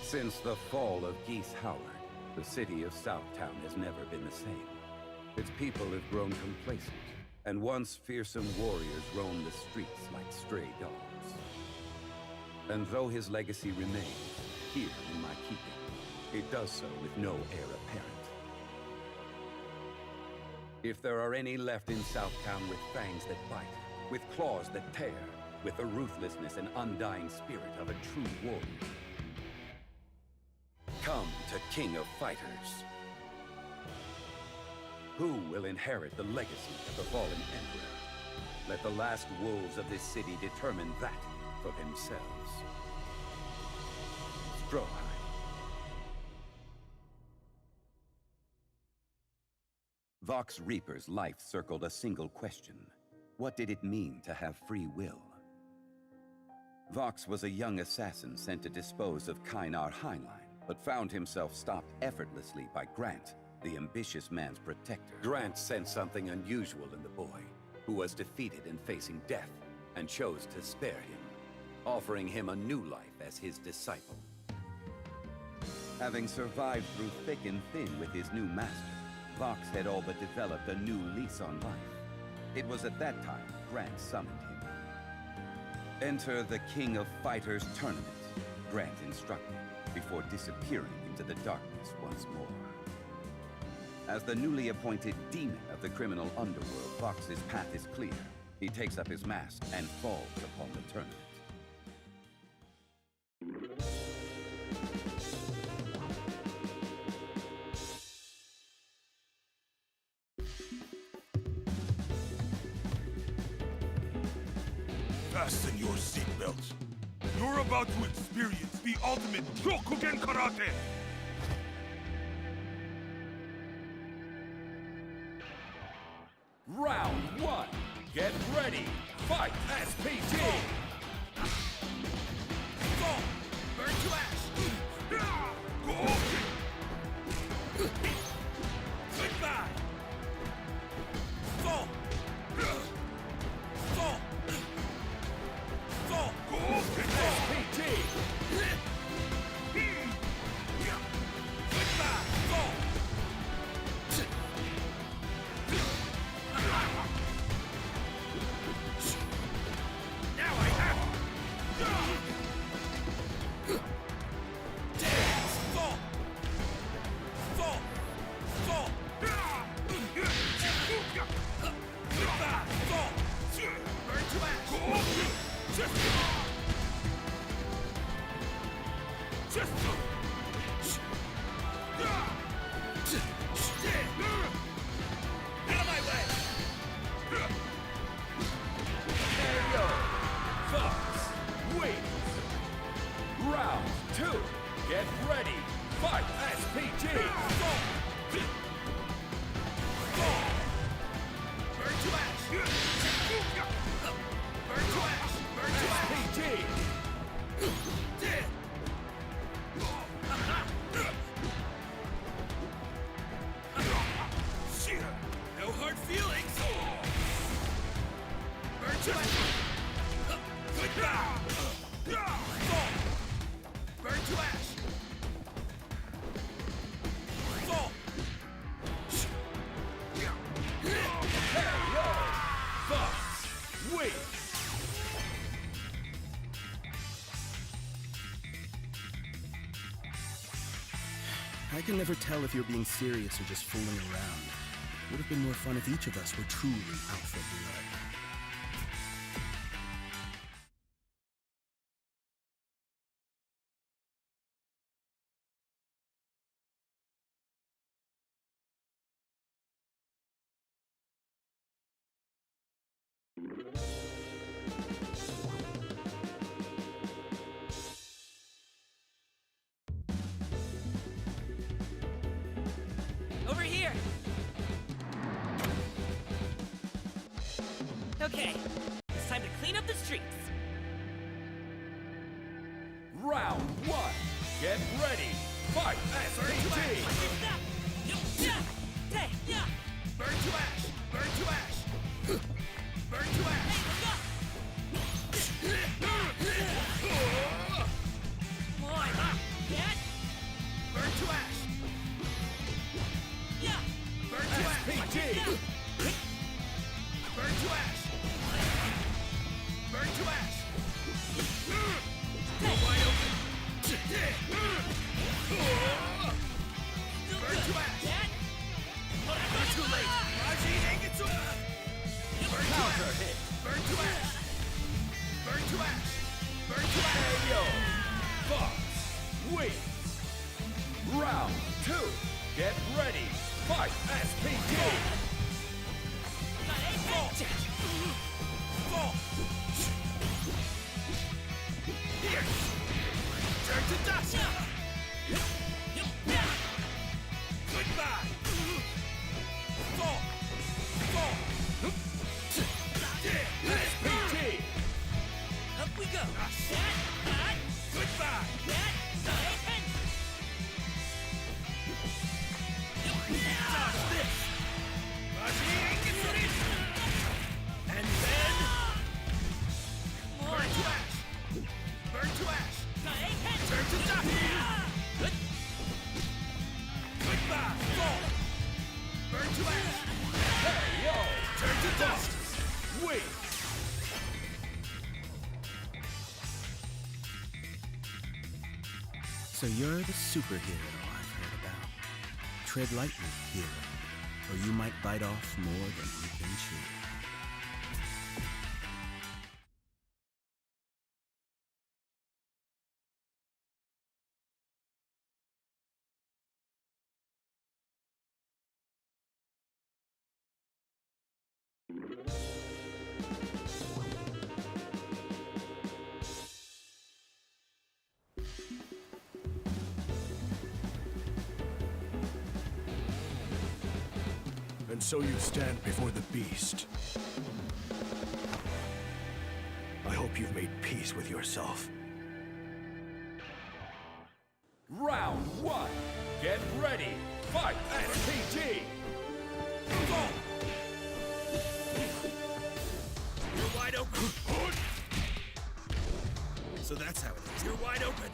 Since the fall of Geese Howard, the city of Southtown has never been the same. Its people have grown complacent, and once fearsome warriors roam the streets like stray dogs. And though his legacy remains here in my keeping, it does so with no heir apparent. If there are any left in Southtown with fangs that bite, with claws that tear, with the ruthlessness and undying spirit of a true warrior, come to King of Fighters. Who will inherit the legacy of the fallen Emperor? Let the last wolves of this city determine that for themselves. Stroheim. Vox Reaper's life circled a single question. What did it mean to have free will? Vox was a young assassin sent to dispose of Kynar Heinlein, but found himself stopped effortlessly by Grant, the ambitious man's protector. Grant sensed something unusual in the boy, who was defeated and facing death, and chose to spare him, offering him a new life as his disciple. Having survived through thick and thin with his new master, Vox had all but developed a new lease on life. It was at that time Grant summoned him. Enter the King of Fighters tournament, Grant instructed, before disappearing into the darkness once more. As the newly appointed demon of the criminal underworld, Vox's path is clear. He takes up his mask and falls upon the tournament. Fasten your seatbelts. You're about to experience the ultimate Shokugen Karate! Round 1. Get ready. Fight. SPG. Fall! Burn to ash! Go! Goodbye! Fall! Fall! Fall! Go! SPG. Goodbye! Fall! Now I have... Dance! Fall! Fall! Fall! Goodbye! Fall! Burn to ash! Just... Out of my way! KO. Fox wins. Round 2. Get ready. Fight. SPG. Fall! Fall! Burn to ash! Burn to ash! Burn to ash! SPG. Dead! Shit! No hard feelings! Burn to ash! Goodbye! Fall! Burn to ash! Fall! KO. Fox wins. I can never tell if you're being serious or just fooling around. It would have been more fun if each of us were truly out for blood. Over here! Okay, it's time to clean up the streets. Round 1. Get ready. Fight. SPG. Burn to ash! Burn to ash! Burn to ash! Come on! That. Burn to ash! Yeah. Burn to ash! SPG. Burn to ash! Burn to ash! You're wide open! Burn to ash! That. You're too late! Raji Angetsu! Burn to ash! Burn to ash! Burn to ash! Burn to ash! Hey yo! Fox! Wait! Round 2! Get ready! Fight! SPG! Fall! Fall! Here! Turn to dust! Goodbye! Fall! Fall! SPG! Up we go. Ah, shit. That. Goodbye! That. Dodge this! Raji Angetsu! And then... Burn to ash! Burn to ash! Turn to dust! Goodbye! Fall! Burn to ash! Hey yo! Turn to dust! Wait! So you're the superhero I've heard about. Tread lightly, hero, or you might bite off more than you can chew. And so you stand before the beast. I hope you've made peace with yourself. Round 1! Get ready! Fight! SPG! Fall! You're wide open! So that's how it is. You're wide open!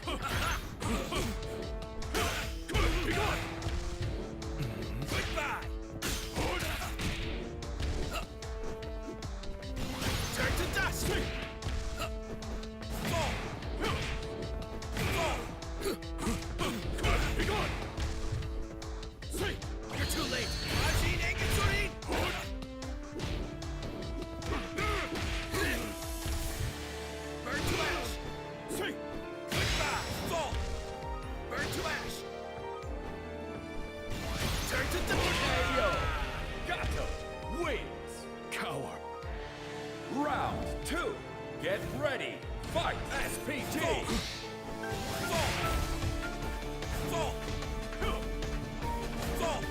Be gone! Goodbye! Turn to dust! Fall! Fall! Be gone! You're too late! Raji Angetsu! Burn to ash! Goodbye! Fall! Burn to ash! Turn to dust! Hey yo! Gato! Wins! Coward! Round 2! Get ready! Fight! SPG! Fall! Fall! Fall! Fall!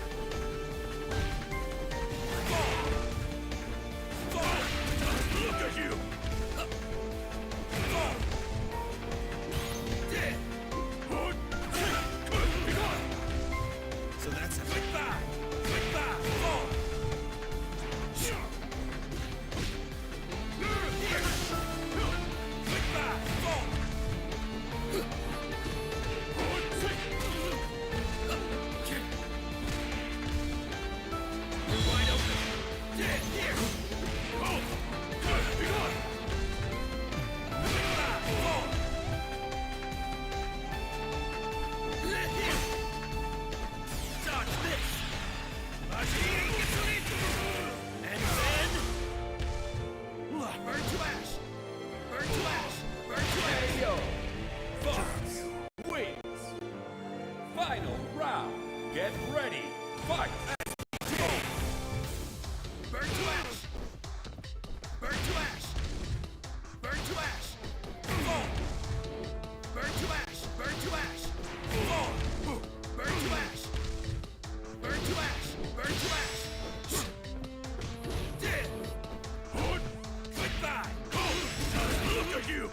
Fall! Look at you! Fall! Dead! Be gone! So that's how Goodbye! Goodbye! Fall! Here! Goodbye! Fall! You're wide open! Dead! Here! Oh! Good! Be gone! Goodbye! Fall! Here! Dodge this! Raji Angetsu! And then... Burn to ash! Burn to ash! Burn to ash! Hey yo! Fox! Wins! Final round! Get ready! Fight! Burn to ash! Burn to ash! Burn to ash! Fall! Burn to ash! Burn to ash! Fall! Burn to ash! Burn to ash! Burn to ash! Dead! Goodbye! Look at you!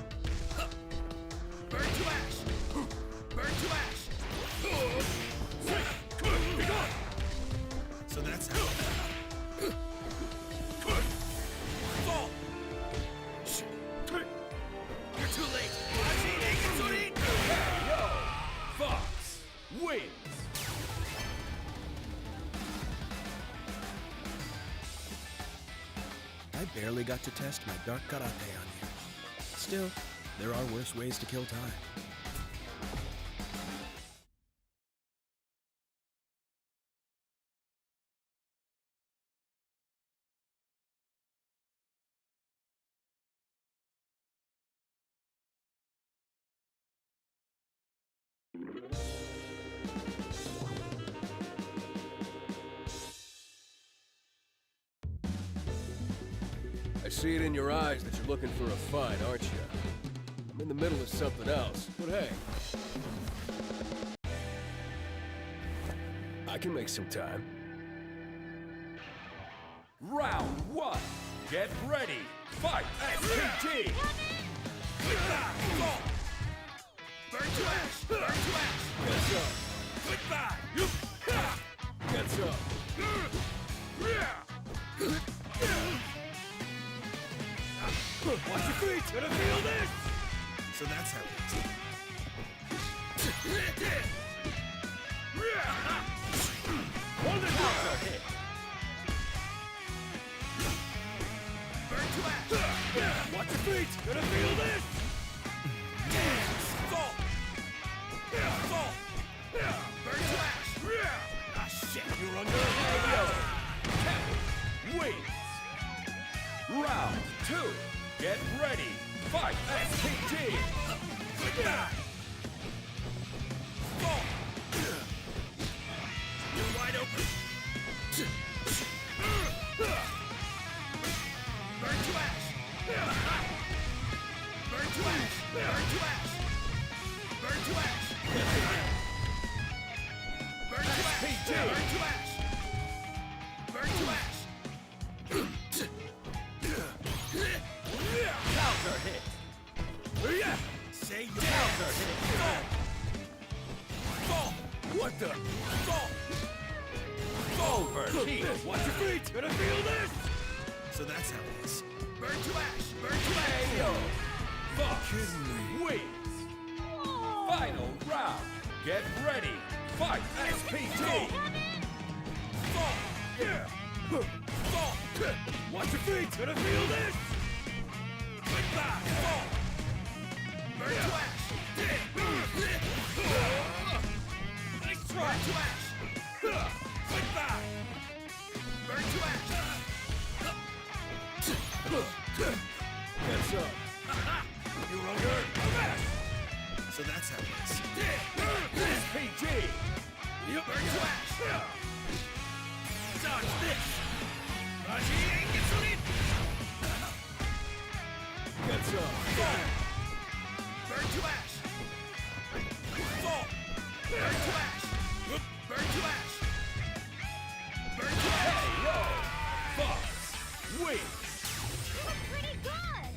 Burn to ash! Burn to ash! Good! Be gone! wins! I barely got to test my dark karate on you. Still, there are worse ways to kill time. I see it in your eyes that you're looking for a fight, aren't you? I'm in the middle of something else, but hey. I can make some time. Round 1. Get ready. Fight! SPT! Quick back! Fall! Burn to ash! Burn to ash! Gets up! Quick back! Gets up! Watch your feet! Gonna feel this! So that's how it is. On the counter hit! Burn to ash! Watch your feet! Gonna feel this! Fall! Fall! Burn to ash! Ah, shit! You're under Wins! Round 2. Get ready. Fight! SPT! Quick back! Fall! You're wide open! Burn to ash! Burn to ash! Burn to ash! Burn to ash! Burn to ash! Burn to ash! Burn to ash! Counter hit! Say your Counter hit! fall! What the? Fall! Overheat! Watch your feet! Gonna feel this! So that's how it is. Burn to ash! Burn to ash! Ayo! Fox wins! Final round! Get ready! Fight! SPT! Fall! Fall! Watch your feet! Gonna feel this! Quick back! Fall! Burn to ash! Nice try! Burn to ash! Quick back! Burn to ash! Gets up! You're under arrest! So that's how it is. SPT! Burn to ash! Dodge this! Raji Engetsurin! Gets up! Burn to ash! Fall! Burn to ash! Burn to ash! Burn to ash! Yo! Fox wins! Pretty good!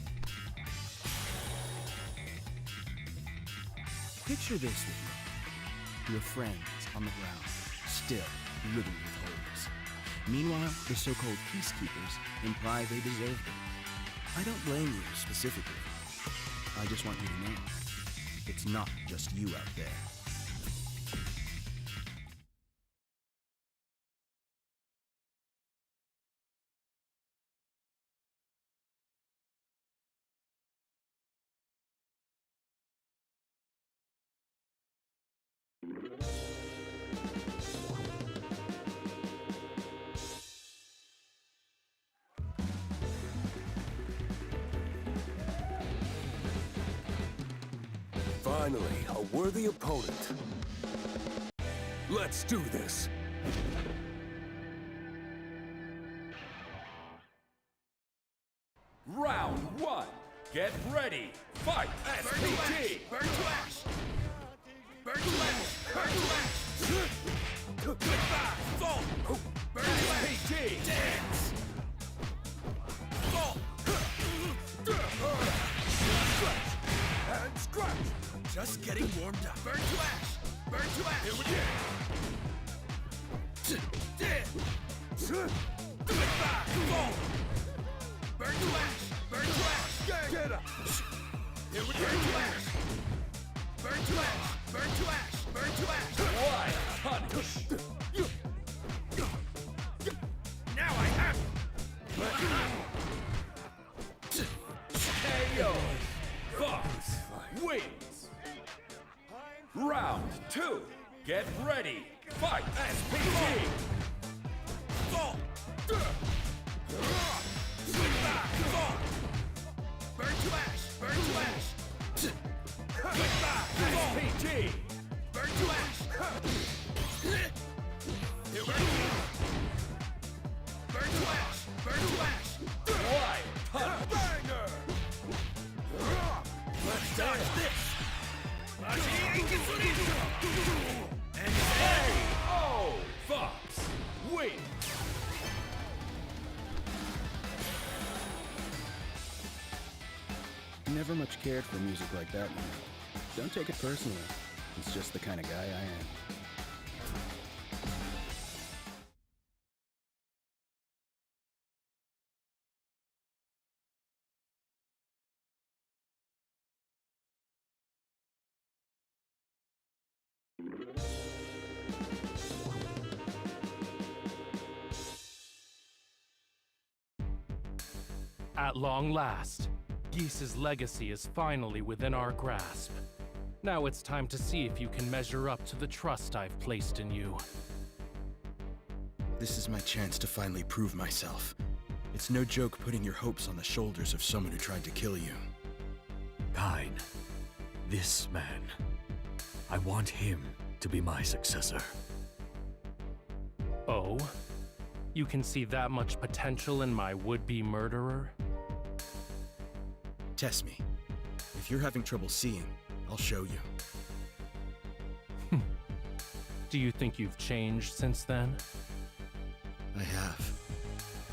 Picture this with me. Your friends on the ground, still living with holes. Meanwhile, the so-called peacekeepers imply they deserve them. I don't blame you specifically. I just want you to know, it's not just you out there. Finally, a worthy opponent. Let's do this. Round 1. Get ready. Fight! SPT! Burn to ash! Burn to ash! Burn to ash! Quick back! Fall! Burn to ash! SPT! Dance! Fall! And scratch! Just getting warmed up. Burn to ash! Burn to ash! Here we go! Quick back! Fall! Burn to ash! Burn to ash! Get up! Here we go! Burn to ash! Burn to ash! Burn to ash! Burn to ash! Why? punish! Now I have it! KO! Fox wins! Round 2! Get ready! Fight! SPG! Fall! Fall! Burn to ash! Burn to ash! SPG! Burn to ash! Burn to ash! Burn to ash! Why? Banger! Let's dodge this! And KO! Fox wins! Never much cared for music like that, man. Don't take it personally. It's just the kind of guy I am. At long last, Geese's legacy is finally within our grasp. Now it's time to see if you can measure up to the trust I've placed in you. This is my chance to finally prove myself. It's no joke putting your hopes on the shoulders of someone who tried to kill you. Kain. This man. I want him to be my successor. Oh? You can see that much potential in my would-be murderer? Test me. If you're having trouble seeing, I'll show you. Do you think you've changed since then? I have.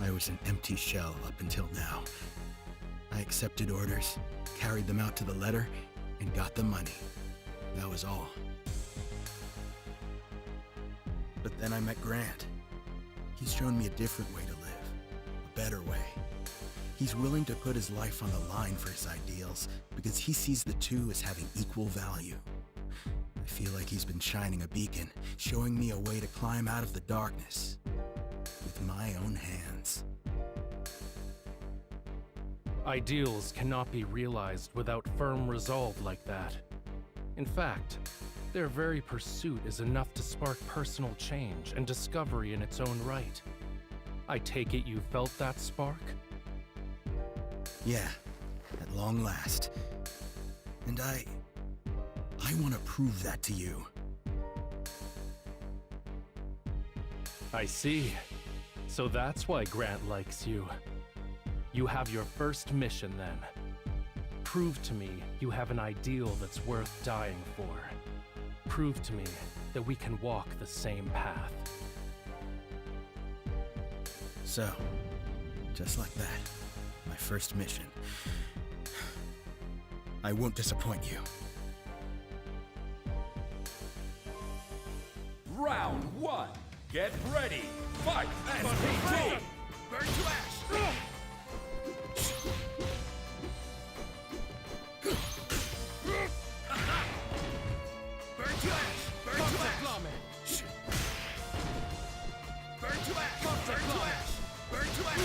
I was an empty shell up until now. I accepted orders, carried them out to the letter, and got the money. That was all. But then I met Grant. He's shown me a different way to live, a better way. He's willing to put his life on the line for his ideals because he sees the two as having equal value. I feel like he's been shining a beacon, showing me a way to climb out of the darkness with my own hands. Ideals cannot be realized without firm resolve like that. In fact, their very pursuit is enough to spark personal change and discovery in its own right. I take it you felt that spark? Yeah, at long last. And I want to prove that to you. I see. So that's why Grant likes you. You have your first mission then. Prove to me you have an ideal that's worth dying for. Prove to me that we can walk the same path. So, just like that, my first mission. I won't disappoint you. Round 1. Get ready. Fight! SPG! Burn to ash! Burn to ash! Burn to ash! Burn to ash! Burn to ash! Burn to ash!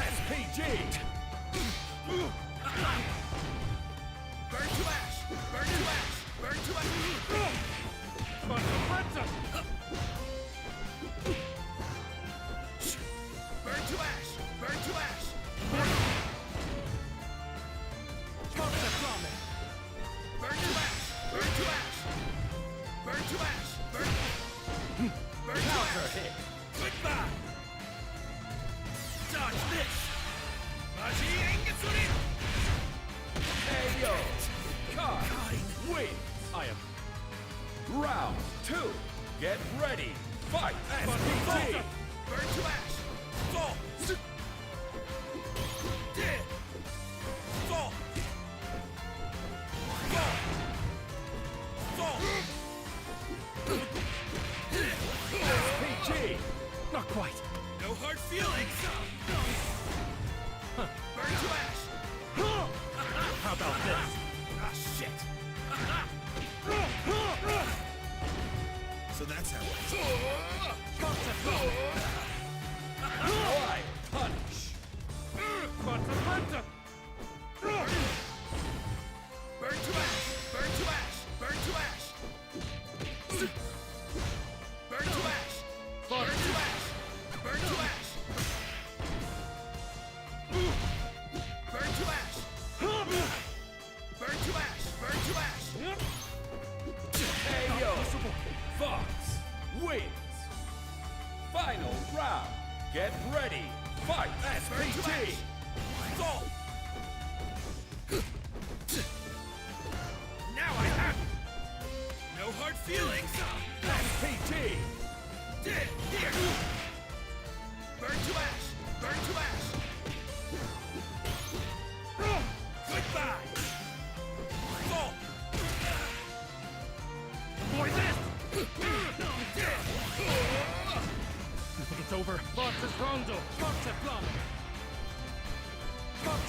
SPG! Burn to ash! Burn to ash! Burn to ash! Burn to ash! Burn to ash! Burn to ash! Burn to ash! Burn to ash! Burn to ash! Burn to ash! Hit! Goodbye! Dodge this!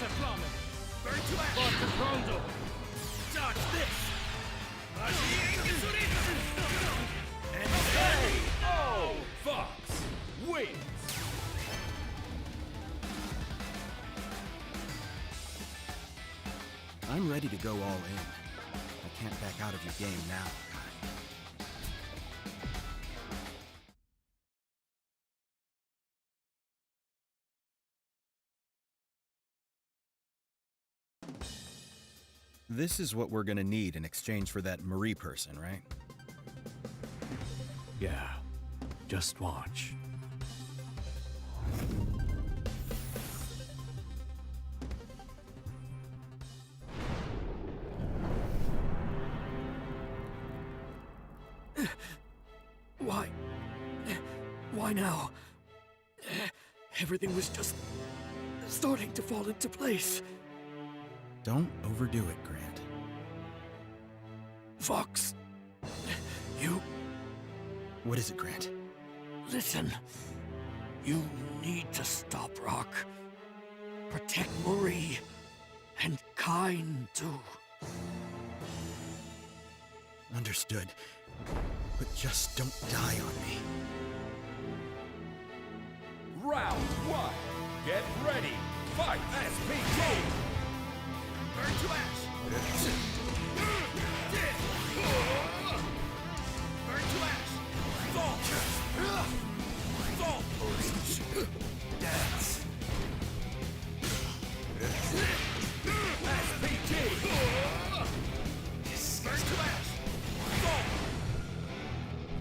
Forza Flamme! Burn to ash! Forza Pronto! Dodge this! And Oh! Fox wins! I'm ready to go all in. I can't back out of your game now, Kai. This is what we're gonna need in exchange for that Marie person, right? Yeah. Just watch. Why? Why now? Everything was just starting to fall into place. Don't overdo it, Grant. Fox, you What is it, Grant? listen. You need to stop Rock. Protect Marie. And Kine, too. Understood. But just don't die on me. Round one. Get ready. Fight SPT. burn to ash! Burn to ash! Fall! Fall! Dance. SPT. Burn to ash! Fall!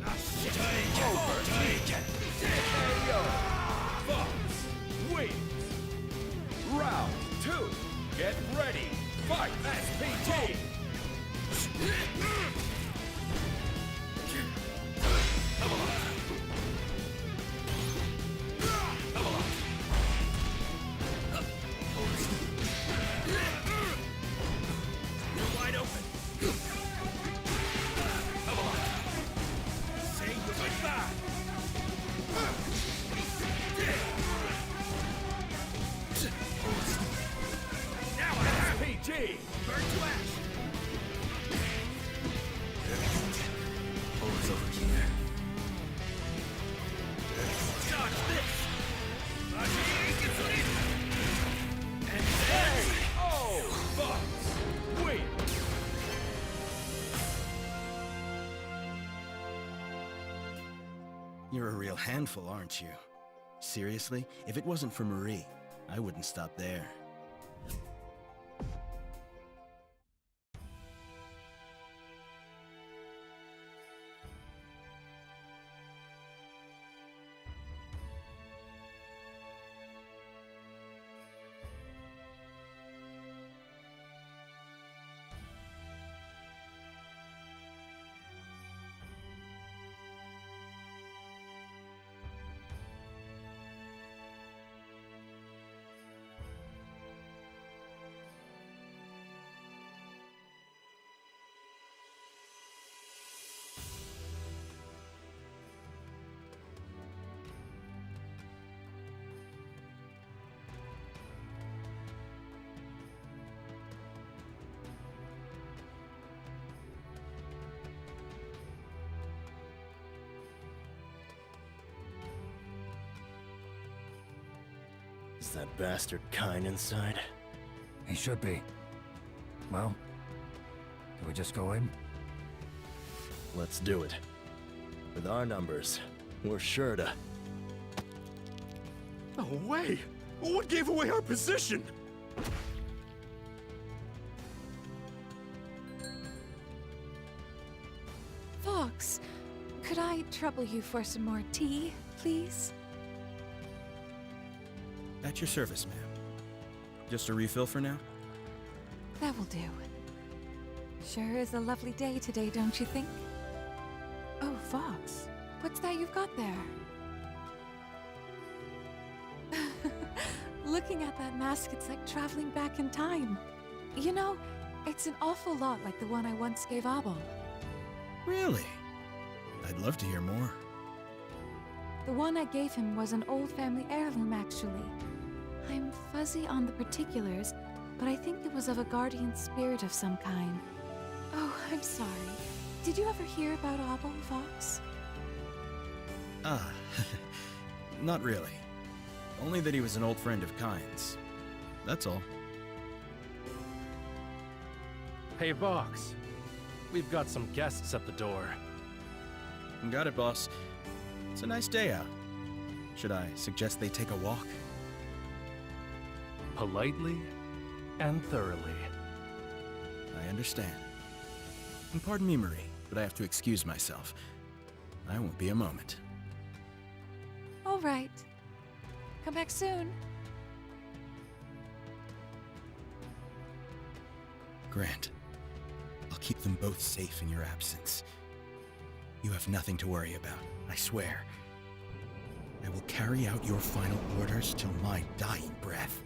Ah, shit! Overtaken. KO. Fox wins. Round two. Get ready. Fight SPT. You're wide open! Say goodbye! Now I have SPT. burn to ash! Over here. Dodge this! And Oh, Fox wins. You're a real handful, aren't you? Seriously? If it wasn't for Marie, I wouldn't stop there. Is that bastard Kine inside? He should be. Well, do we just go in? Let's do it. With our numbers, we're sure to... No way! What gave away our position? Fox, could I trouble you for some more tea, please? At your service, ma'am. Just a refill for now? That will do. Sure is a lovely day today, don't you think? Oh, Fox, what's that you've got there? Looking at that mask, it's like traveling back in time. You know, it's an awful lot like the one I once gave Abel. Really? I'd love to hear more. The one I gave him was an old family heirloom, actually. I'm fuzzy on the particulars, but I think it was of a guardian spirit of some kind. Oh, I'm sorry. Did you ever hear about Abel, Vox? Ah, not really. Only that he was an old friend of Kyne's. That's all. Hey, Vox. We've got some guests at the door. Got it, boss. It's a nice day out. Should I suggest they take a walk? Politely and thoroughly. I understand. And pardon me, Marie, but I have to excuse myself. I won't be a moment. All right. Come back soon. Grant, I'll keep them both safe in your absence. You have nothing to worry about, I swear. I will carry out your final orders till my dying breath.